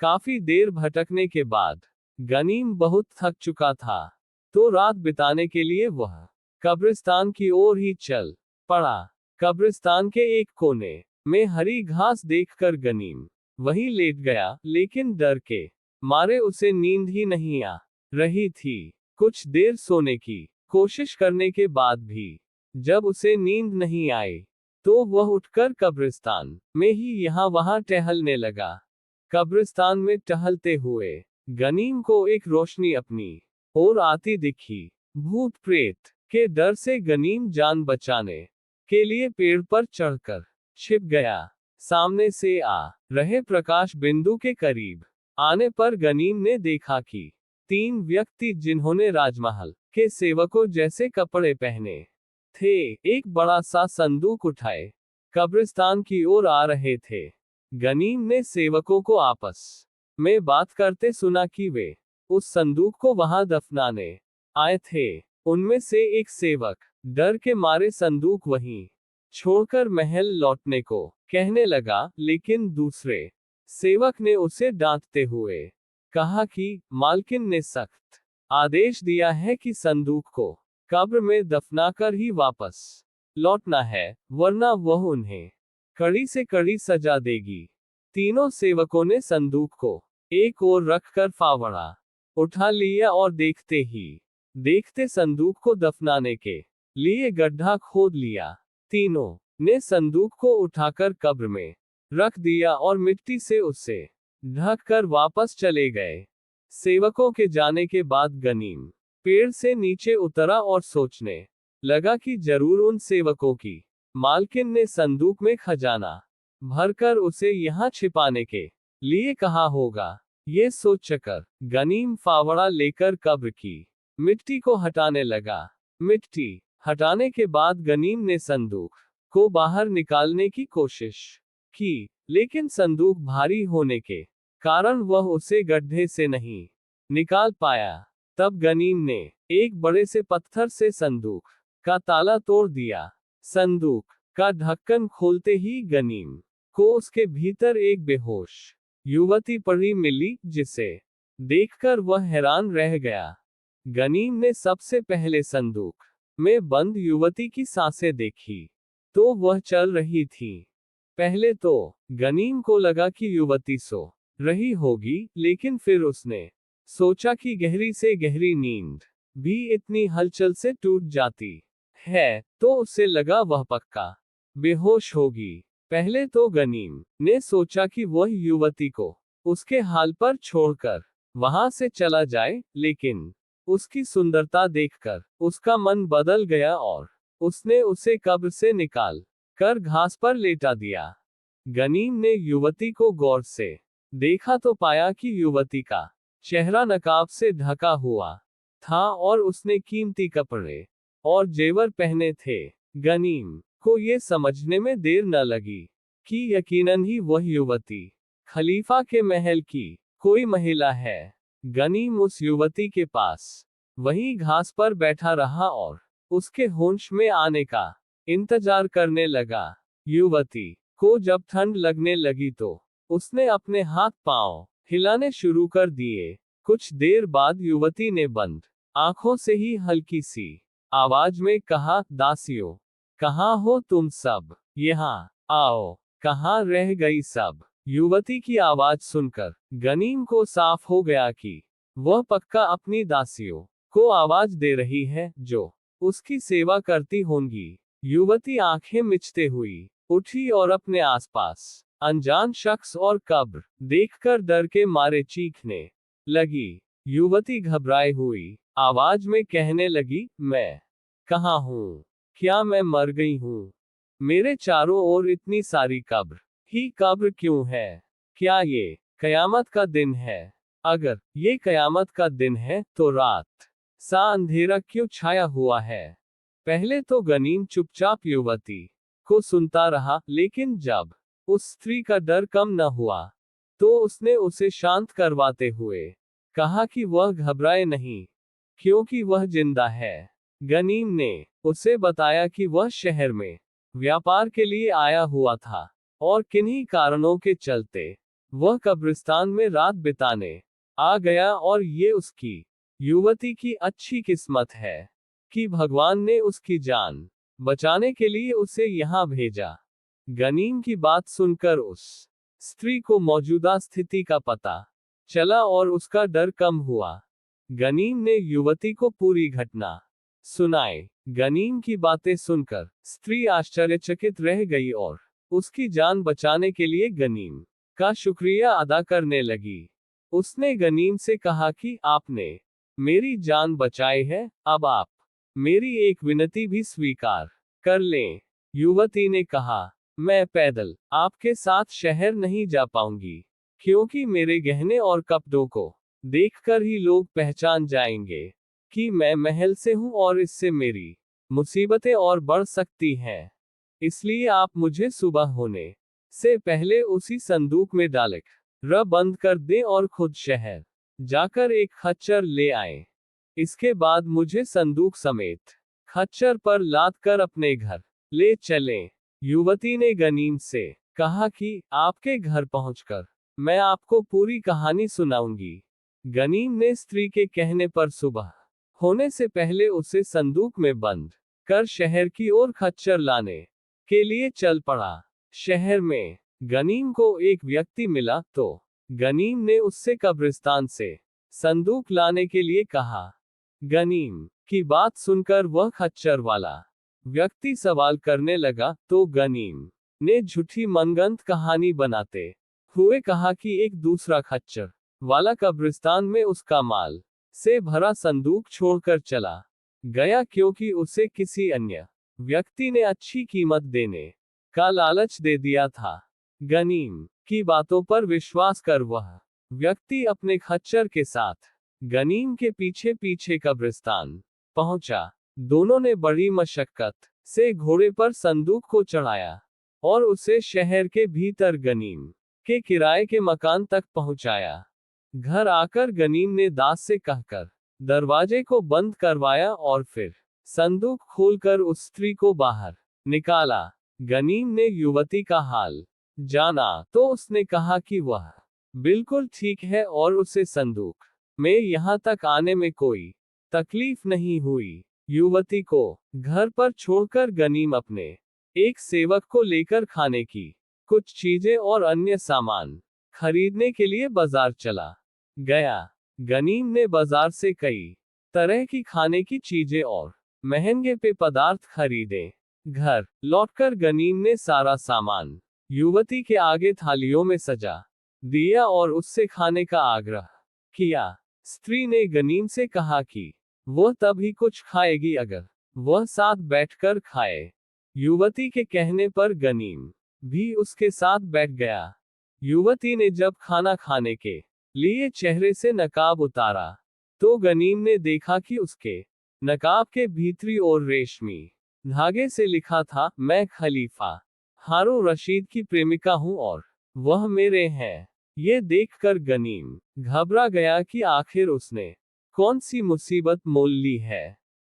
काफी देर भटकने के बाद गनीम बहुत थक चुका था, तो रात बिताने के लिए वह कब्रिस्तान की ओर ही चल पड़ा। कब्रिस्तान के एक कोने में हरी घास देखकर गनीम वहीं लेट गया, लेकिन डर के मारे उसे नींद ही नहीं आ रही थी। कुछ देर सोने की कोशिश करने के बाद भी जब उसे नींद नहीं आई, तो वह उठकर कब्रिस्तान में ही यहाँ वहां टहलने लगा। कब्रिस्तान में टहलते हुए गनीम को एक रोशनी अपनी ओर आती दिखी। भूत प्रेत के डर से गनीम जान बचाने के लिए पेड़ पर चढ़कर छिप गया। सामने से आ रहे प्रकाश बिंदु के करीब आने पर गनीम ने देखा कि 3 व्यक्ति जिन्होंने राजमहल के सेवकों जैसे कपड़े पहने थे, एक बड़ा सा संदूक उठाए कब्रिस्तान की ओर आ रहे थे। गनीम ने सेवकों को आपस में बात करते सुना कि वे उस संदूक को वहां दफनाने आए थे। उनमें से एक सेवक डर के मारे संदूक वहीं छोड़कर महल लौटने को कहने लगा, लेकिन दूसरे सेवक ने उसे डांटते हुए कहा कि मालकिन ने सख्त आदेश दिया है कि संदूक को कब्र में दफनाकर ही वापस लौटना है, वरना वह उन्हें कड़ी से कड़ी सजा देगी। तीनों सेवकों ने संदूक को एक ओर रखकर फावड़ा उठा लिया और देखते ही देखते संदूक को दफनाने के लिए गड्ढा खोद लिया। तीनों ने संदूक को उठाकर कब्र में रख दिया और मिट्टी से उसे ढक कर वापस चले गए। सेवकों के जाने के बाद गनीम पेड़ से नीचे उतरा और सोचने लगा कि जरूर उन सेवकों की मालकिन ने संदूक में खजाना भरकर उसे यहाँ छिपाने के लिए कहा होगा। ये सोचकर गनीम फावड़ा लेकर कब्र की मिट्टी को हटाने लगा। मिट्टी हटाने के बाद गनीम ने संदूक को बाहर निकालने की कोशिश की, लेकिन संदूक भारी होने के कारण वह उसे गड्ढे से नहीं निकाल पाया। तब गनीम ने एक बड़े से पत्थर से संदूक का ताला तोड़ दिया। संदूक का ढक्कन खोलते ही गनीम को उसके भीतर एक बेहोश युवती पड़ी मिली, जिसे देखकर वह हैरान रह गया। गनीम ने सबसे पहले संदूक में बंद युवती की सांसें देखी, तो वह चल रही थी। पहले तो गनीम को लगा कि युवती सो रही होगी, लेकिन फिर उसने सोचा कि गहरी से गहरी नींद भी इतनी हलचल से टूट जाती है, तो उसे लगा वह पक्का बेहोश होगी। पहले तो गनीम ने सोचा कि वह युवती को उसके हाल पर छोड़कर वहां से चला जाए, लेकिन उसकी सुंदरता देखकर उसका मन बदल गया और उसने उसे कब्र से निकाल कर घास पर लेटा दिया। गनीम ने युवती को गौर से देखा तो पाया कि युवती का चेहरा नकाब से ढका हुआ था और उसने कीमती कपड़े और जेवर पहने थे। गनीम को ये समझने में देर न लगी कि यकीनन ही वह युवती खलीफा के महल की कोई महिला है। गनीम उस युवती के पास वहीं घास पर बैठा रहा और उसके होश में आने का इंतजार करने लगा। युवती को जब ठंड लगने लगी तो उसने अपने हाथ पांव हिलाने शुरू कर दिए। कुछ देर बाद युवती ने बंद आंखों से ही हल्की सी आवाज में कहा, दासियों, कहाँ हो तुम सब? यहाँ आओ। कहाँ रह गई सब? युवती की आवाज सुनकर गनीम को साफ हो गया कि वह पक्का अपनी दासियों को आवाज दे रही है, जो उसकी सेवा करती होंगी। युवती आंखें मिचते हुई उठी और अपने आसपास अनजान शख्स और कब्र देखकर डर के मारे चीखने लगी। युवती घबराई हुई आवाज में कहने लगी, मैं कहाँ हूँ? क्या मैं मर गई हूँ? मेरे चारों ओर इतनी सारी कब्र ही कब्र क्यों है? क्या ये कयामत का दिन है? अगर ये कयामत का दिन है तो रात सा अंधेरा क्यों छाया हुआ है? पहले तो गनीम चुपचाप युवती को सुनता रहा, लेकिन जब उस स्त्री का डर कम न हुआ, तो उसने उसे शांत करवाते हुए कहा कि वह घबराए नहीं, क्योंकि वह जिंदा है। गनीम ने उसे बताया कि वह शहर में व्यापार के लिए आया हुआ था और किन्हीं कारणों के चलते वह कब्रिस्तान में रात बिताने आ गया और ये उसकी युवती की अच्छी किस्मत है कि भगवान ने उसकी जान बचाने के लिए उसे यहाँ भेजा। गनीम की बात सुनकर उस स्त्री को मौजूदा स्थिति का पता चला और उसका डर कम हुआ। गनीम ने युवती को पूरी घटना सुनाई। गनीम की बातें सुनकर स्त्री आश्चर्यचकित रह गई और उसकी जान बचाने के लिए गनीम का शुक्रिया अदा करने लगी। उसने गनीम से कहा कि आपने मेरी जान बचाई है, अब आप मेरी एक विनती भी स्वीकार कर लें। युवती ने कहा, मैं पैदल आपके साथ शहर नहीं जा पाऊंगी, क्योंकि मेरे गहने और कपड़ों को देखकर ही लोग पहचान जाएंगे कि मैं महल से हूं और इससे मेरी मुसीबतें और बढ़ सकती हैं। इसलिए आप मुझे सुबह होने से पहले उसी संदूक में डालकर बंद कर दें और खुद शहर जाकर एक खच्चर ले आए। इसके बाद मुझे संदूक समेत खच्चर पर लाद कर अपने घर ले चलें। युवती ने गनीम से कहा कि आपके घर पहुंचकर मैं आपको पूरी कहानी सुनाऊंगी। गनीम ने स्त्री के कहने पर सुबह होने से पहले उसे संदूक में बंद कर शहर की ओर खच्चर लाने के लिए चल पड़ा। शहर में गनीम को एक व्यक्ति मिला तो गनीम ने उससे कब्रिस्तान से संदूक लाने के लिए कहा। गनीम की बात सुनकर वह खच्चर वाला व्यक्ति सवाल करने लगा तो गनीम ने झूठी मनगढ़ंत कहानी बनाते हुए कहा कि एक दूसरा खच्चर वाला कब्रिस्तान में उसका माल से भरा संदूक छोड़कर चला गया, क्योंकि उसे किसी अन्य व्यक्ति ने अच्छी कीमत देने का लालच दे दिया था। गनीम की बातों पर विश्वास कर वह व्यक्ति अपने खच्चर के साथ गनीम के पीछे पीछे कब्रिस्तान पहुंचा। दोनों ने बड़ी मशक्कत से घोड़े पर संदूक को चढ़ाया और उसे शहर के भीतर गनीम के किराए के मकान तक पहुंचाया। घर आकर गनीम ने दास से कहकर दरवाजे को बंद करवाया और फिर संदूक खोलकर उस स्त्री को बाहर निकाला। गनीम ने युवती का हाल जाना तो उसने कहा कि वह बिल्कुल ठीक है और उसे संदूक में यहाँ तक आने में कोई तकलीफ नहीं हुई। युवती को घर पर छोड़कर गनीम अपने एक सेवक को लेकर खाने की कुछ चीजें और अन्य सामान खरीदने के लिए बाजार चला गया। गनीम ने बाजार से कई तरह की खाने की चीजें और महंगे पेय पदार्थ खरीदे। घर लौटकर गनीम ने सारा सामान युवती के आगे थालियों में सजा दिया और उससे खाने का आग्रह किया। स्त्री ने गनीम से कहा कि वह तभी कुछ खाएगी अगर वह साथ बैठकर खाए। युवती के कहने पर गनीम भी उसके साथ बैठ गया। युवती ने जब खाना खाने के लिए चेहरे से नकाब उतारा तो गनीम ने देखा कि उसके नकाब के भीतरी ओर रेशमी धागे से लिखा था, मैं खलीफा हारून रशीद की प्रेमिका हूं और वह मेरे हैं। ये देखकर गनीम घबरा गया कि आखिर उसने कौन सी मुसीबत मोल ली है।